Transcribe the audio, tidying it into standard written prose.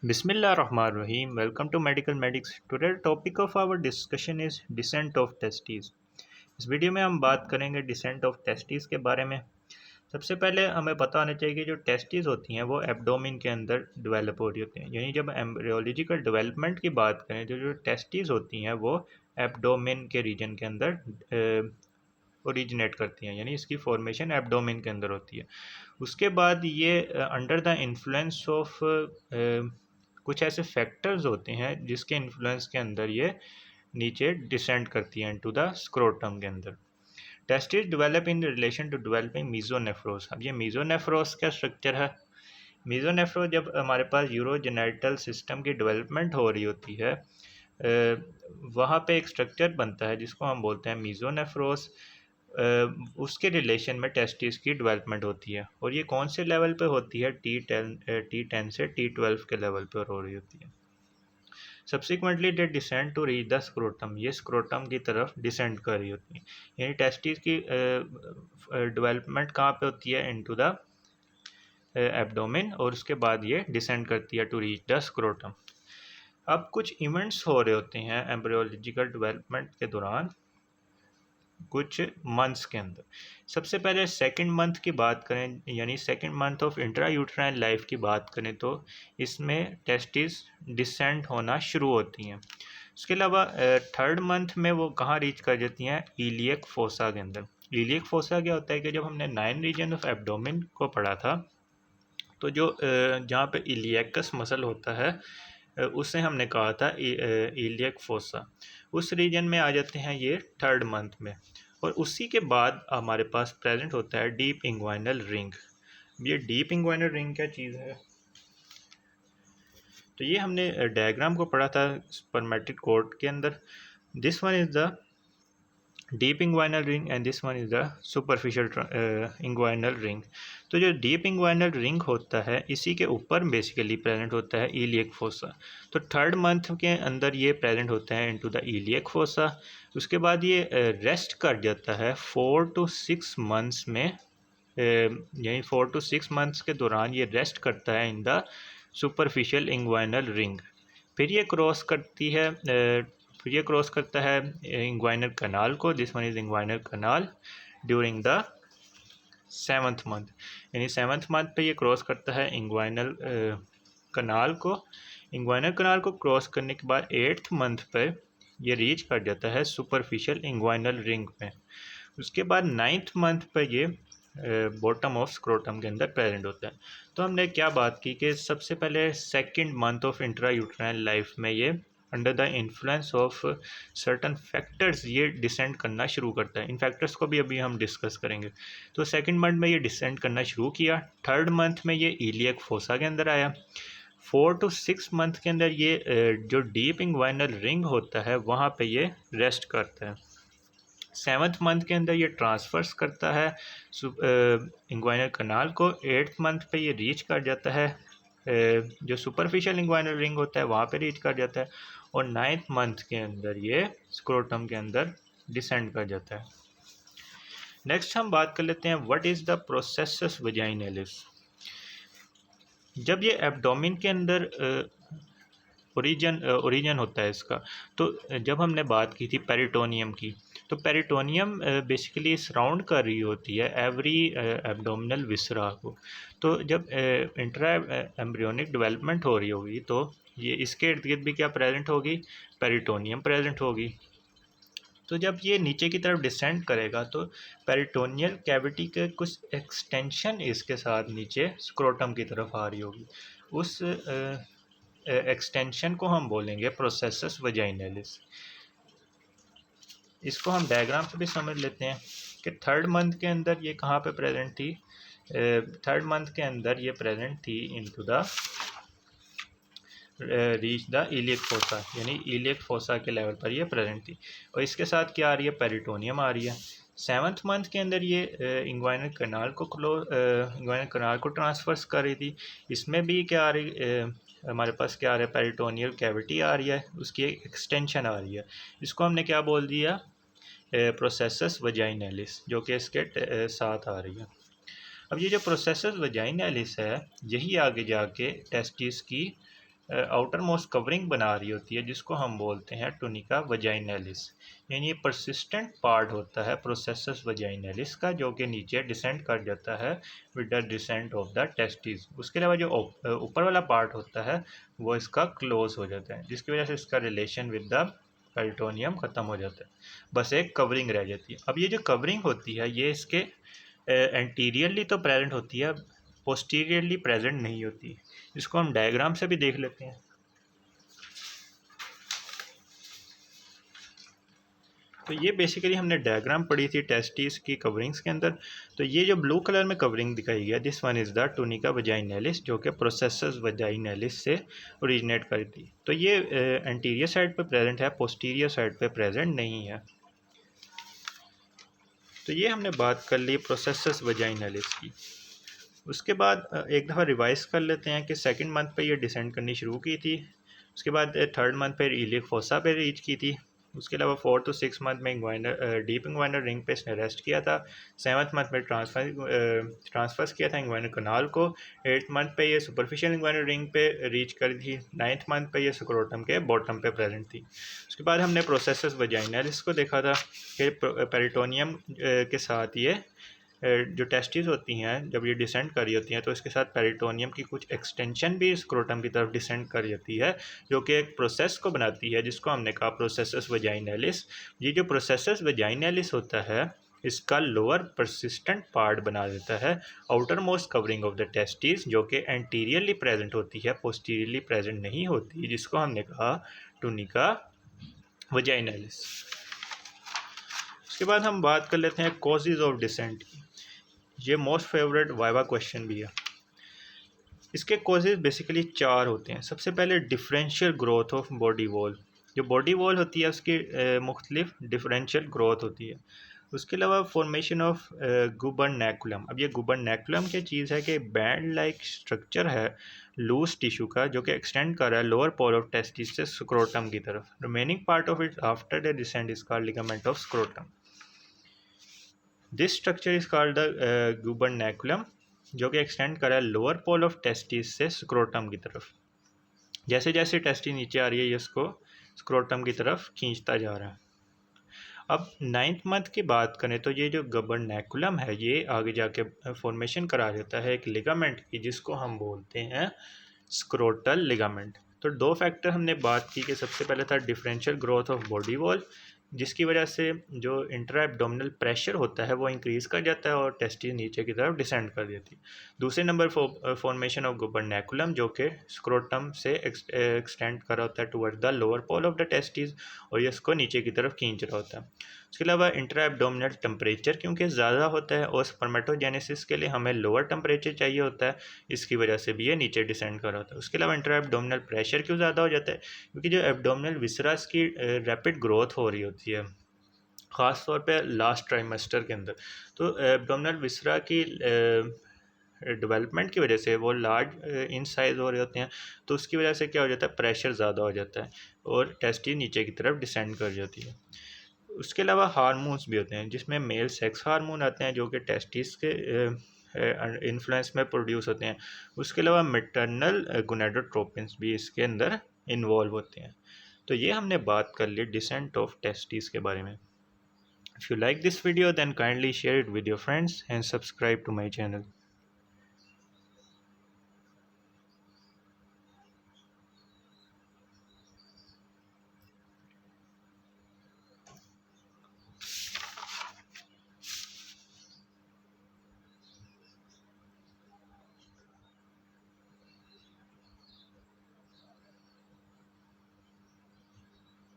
Bismillahirrahmanirrahim. Welcome to Medical Medics. Today the topic of our discussion is descent of testes. इस video में हम बात करेंगे descent of testis के बारे में। सबसे पहले हमें पता होना चाहिए कि जो टेस्टिस होती हैं वो एब्डोमेन के अंदर डेवलप हो रही होती हैं। यानी जब एम्ब्रियोलॉजिकल डेवलपमेंट की बात करें तो जो टेस्टिस होती हैं वो एब्डोमेन के रीजन के अंदर ओरिजिनेट करती हैं, यानी इसकी फॉर्मेशन एब्डोमेन के अंदर होती है। उसके बाद ये अंडर द इन्फ्लुएंस ऑफ कुछ ऐसे फैक्टर्स होते हैं जिसके इन्फ्लुएंस के अंदर ये नीचे डिसेंड करती हैं इनटू द स्क्रोटम के अंदर। Testis develop in relation to developing mesonephros. अब ये मीजोनेफ्रोस का स्ट्रक्चर है। मीजोनेफ्रोस जब हमारे पास यूरोजेनाइटल सिस्टम की डेवलपमेंट हो रही होती है, वहाँ पे एक स्ट्रक्चर बनता है जिसको हम बोलते हैं मीजोनेफ्रोस। उसके रिलेशन में टेस्टिस की डेवलपमेंट होती है और ये कौन से लेवल पे होती है? T10 से T12 के लेवल पर हो रही होती है। Subsequently they descend to reach the scrotum. ये स्क्रोटम की तरफ डिसेंड कर रही होती है। यानी टेस्टिस की डेवलपमेंट कहाँ पे होती है? इनटू द एब्डोमेन, और उसके बाद ये डिसेंड करती है टू रीच द स्क्रोटम। अब कुछ इवेंट्स हो रहे होते हैं एम्ब्रियोलॉजिकल डेवलपमेंट के दौरान कुछ मंथ्स के अंदर। सबसे पहले सेकंड मंथ की बात करें, यानी second month of intra uterine life की बात करें तो इसमें टेस्टिस डिसेंट होना शुरू होती हैं। उसके अलावा थर्ड मंथ में वो कहाँ रीच कर जाती हैं? इलियक फोसा के अंदर। इलियक फोसा क्या होता है कि जब हमने 9 रीजन ऑफ एब्डोमेन को पढ़ा था तो जो जहाँ पे इलियकस मसल होता है उसे हमने कहा था इलियक फोसा। उस रीजन में आ जाते हैं ये थर्ड मंथ में, और उसी के बाद हमारे पास प्रेजेंट होता है डीप इंग्वाइनल रिंग। ये डीप इंग्वाइनल रिंग क्या चीज़ है? तो ये हमने डायग्राम को पढ़ा था स्पर्मेटिक कॉर्ड के अंदर। This one is the deep inguinal ring and this one is the superficial inguinal ring. तो जो डीप इंग्वाइनल रिंग होता है इसी के ऊपर बेसिकली प्रेजेंट होता है इलियक फोसा। तो थर्ड मंथ के अंदर ये प्रेजेंट होता है इनटू द इलियक फोसा। उसके बाद ये रेस्ट कर जाता है 4 to 6 मंथ्स में, यानी 4 to 6 मंथ्स के दौरान ये रेस्ट करता है in the superficial inguinal ring. फिर ये क्रॉस करती है फिर ये क्रॉस करता है इंग्वाइनल कनाल को। This one is inguinal canal during the 7th month. यानी 7th मंथ पे ये क्रॉस करता है इंग्वाइनल कनाल को। इंग्वाइनल कनाल को क्रॉस करने के बाद 8th मंथ पर ये रीच कर जाता है सुपरफिशियल इंग्वाइनल रिंग में। उसके बाद 9th मंथ पर ये बॉटम ऑफ स्क्रोटम के अंदर प्रेजेंट होता है। तो हमने क्या बात की कि सबसे पहले second month of intra uterine life में ये under the influence of certain factors ये डिसेंड करना शुरू करता है। इन फैक्टर्स को भी अभी हम डिस्कस करेंगे। तो सेकंड मंथ में ये डिसेंड करना शुरू किया। थर्ड मंथ में ये इलियक फोसा के अंदर आया। 4 to 6 मंथ के अंदर ये जो डीप इंग्वाइनल रिंग होता है वहाँ पे ये रेस्ट करता है। 7th मंथ के अंदर ये ट्रांसफर्स करता है इंग्वाइनल कनाल को। 8th मंथ पे ये रीच कर जाता है जो सुपरफिशियल इंग्वाइनल रिंग होता है वहाँ पे रीच कर जाता है, और 9th मंथ के अंदर ये स्क्रोटम के अंदर डिसेंड कर जाता है। नेक्स्ट हम बात कर लेते हैं व्हाट इज़ द प्रोसेसस वजाइनलिस। जब ये एब्डोमेन के अंदर ओरिजन होता है इसका, तो जब हमने बात की थी पेरिटोनियम की, तो पेरिटोनियम बेसिकली सराउंड कर रही होती है एवरी एब्डोमिनल विसरा को। तो जब इंट्रा एम्ब्रियोनिक डेवलपमेंट हो रही होगी तो ये इसके इर्द गिर्द भी क्या प्रेजेंट होगी? पेरिटोनियम प्रेजेंट होगी। तो जब ये नीचे की तरफ डिसेंड करेगा तो पेरिटोनियल कैविटी के कुछ एक्सटेंशन इसके साथ नीचे स्क्रोटम की तरफ आ रही होगी। उस एक्सटेंशन को हम बोलेंगे प्रोसेसस वजाइनलिस। इसको हम डायग्राम से भी समझ लेते हैं कि थर्ड मंथ के अंदर ये कहाँ पे प्रेजेंट थी? थर्ड मंथ के अंदर ये प्रेजेंट थी into the reach the iliac fossa, यानी इलियक फोसा के लेवल पर ये प्रेजेंट थी। और इसके साथ क्या आ रही है? पेरिटोनियम आ रही है। 7th मंथ के अंदर ये इंग्वाइनल कनाल को ट्रांसफर्स कर रही थी। इसमें भी क्या आ रही हमारे पास क्या आ रहा है? पेरिटोनियल कैविटी आ रही है, उसकी एक एक्सटेंशन आ रही है। इसको हमने क्या बोल दिया? प्रोसेसस वजाइनलिस, जो कि इसके साथ आ रही है। अब ये जो प्रोसेसस वजाइनलिस है यही आगे जाके टेस्टिस की आउटर मोस्ट कवरिंग बना रही होती है, जिसको हम बोलते हैं टुनिका वजाइनैलिस। यानी ये परसिस्टेंट पार्ट होता है प्रोसेसस वजाइनैलिस का, जो कि नीचे डिसेंड कर जाता है with the descent of the testis. उसके अलावा जो ऊपर वाला पार्ट होता है वो इसका क्लोज हो जाता है, जिसकी वजह से इसका रिलेशन विद द पेरिटोनियम ख़त्म हो जाता है, बस एक कवरिंग रह जाती है। अब ये जो कवरिंग होती है ये इसके एंटीरियरली तो प्रेजेंट होती है, पोस्टीरियरली प्रेजेंट नहीं होती। इसको हम डायग्राम से भी देख लेते हैं। तो ये बेसिकली हमने डायग्राम पढ़ी थी टेस्टिस की कवरिंग्स के अंदर। तो ये जो ब्लू कलर में कवरिंग दिखाई गया, this one is the tunica vaginalis, जो कि प्रोसेसस वजाइनैलिस से ओरिजिनेट करती है। तो ये एंटीरियर साइड पे प्रेजेंट है, पोस्टीरियर साइड पे प्रेजेंट नहीं है। तो ये हमने बात कर ली प्रोसेसस वजाइनैलिस की। उसके बाद एक दफ़ा रिवाइज कर लेते हैं कि सेकंड मंथ पे ये डिसेंड करनी शुरू की थी। उसके बाद थर्ड मंथ पे इलियक फोसा पे रीच की थी। उसके अलावा 4 to 6 मंथ में डीप इंग्वाइनल रिंग पे इसने रेस्ट किया था। 7th मंथ में ट्रांसफर्स किया था इंग्वाइनल कनाल को। 8th मंथ पे ये सुपरफिशियल इंग्वाइनल रिंग पे रीच करी थी। 9th मंथ पे ये स्क्रोटम के बॉटम पे प्रेजेंट थी। उसके बाद हमने प्रोसेसस वजाइनैलिस को देखा था कि पेरिटोनियम के साथ ये जो टेस्टिस होती हैं जब ये डिसेंड कर रही होती हैं, तो इसके साथ पेरिटोनियम की कुछ एक्सटेंशन भी स्क्रोटम की तरफ डिसेंड कर रही होती है, जो कि एक प्रोसेस को बनाती है जिसको हमने कहा प्रोसेसस वजाइनैलिस। ये जो प्रोसेसस वजाइनैलिस होता है इसका लोअर परसिस्टेंट पार्ट बना देता है outer most covering of the testis, जो कि एंटीरियरली प्रेजेंट होती है, पोस्टीरियरली प्रेजेंट नहीं होती, जिसको हमने कहा टूनिका वजाइनैलिस। उसके बाद हम बात कर लेते हैं कॉजेज ऑफ डिसेंट की। ये मोस्ट फेवरेट वाइवा क्वेश्चन भी है। इसके कॉजेज बेसिकली 4 होते हैं। सबसे पहले differential growth of body wall. जो बॉडी वॉल होती है उसकी मुख्तलिफ डिफरेंशियल ग्रोथ होती है। उसके अलावा फॉर्मेशन ऑफ गुबरनैकुलम। अब ये गुबरनैकुलम क्या चीज़ है कि बैंड लाइक स्ट्रक्चर है लूज टिश्यू का, जो कि एक्सटेंड कर रहा है लोअर पोल ऑफ टेस्टिस से स्क्रोटम की तरफ। Remaining part of it after the descent is called ligament of scrotum. This structure is called the gubernaculum, जो कि एक्सटेंड कर रहा है लोअर पोल ऑफ टेस्टिस से स्क्रोटम की तरफ। जैसे जैसे टेस्टिस नीचे आ रही है ये इसको स्क्रोटम की तरफ खींचता जा रहा है। अब 9th मंथ की बात करें तो ये जो गुबरनैकुलम है ये आगे जाके फॉर्मेशन करा देता है एक लिगामेंट की, जिसको हम बोलते हैं स्क्रोटल लिगामेंट। तो 2 फैक्टर हमने बात की कि सबसे पहले था differential growth of body wall, जिसकी वजह से जो इंट्रा एब्डोमिनल प्रेशर होता है वो इंक्रीज़ कर जाता है और टेस्टिस नीचे की तरफ डिसेंड कर देती है। दूसरे नंबर फॉर्मेशन ऑफ गुबरनैकुलम, जो कि स्क्रोटम से एक्सटेंड कर रहा होता है toward the lower pole of the testis, और ये इसको नीचे की तरफ खींच रहा होता है। उसके अलावा इंट्रा एब्डोमिनल टेम्परेचर क्योंकि ज़्यादा होता है और स्पर्मेटोजेनेसिस के लिए हमें लोअर टेम्परेचर चाहिए होता है, इसकी वजह से भी ये नीचे डिसेंड कर रहा होता है। उसके अलावा इंट्रा एब्डोमिनल प्रेशर क्यों ज़्यादा हो जाता है, क्योंकि जो एब्डोमिनल विसरस की रैपिड ग्रोथ हो रही होती है ख़ास तौर पे लास्ट ट्राइमेस्टर के अंदर। तो एब्डोमिनल विसरा की डेवलपमेंट की वजह से वो लार्ज इन साइज़ हो रहे होते हैं, तो उसकी वजह से क्या हो जाता है प्रेशर ज़्यादा हो जाता है और टेस्टिस नीचे की तरफ डिसेंड कर जाती है। उसके अलावा हार्मोन्स भी होते हैं, जिसमें मेल सेक्स हार्मोन आते हैं जो कि टेस्टिस के इन्फ्लुएंस में प्रोड्यूस होते हैं। उसके अलावा मैटरनल गोनाडोट्रोपिन्स भी इसके अंदर इन्वॉल्व होते हैं। तो ये हमने बात कर ली डिसेंट ऑफ टेस्टिस के बारे में। If you like this video then kindly share it with your friends and subscribe to my channel.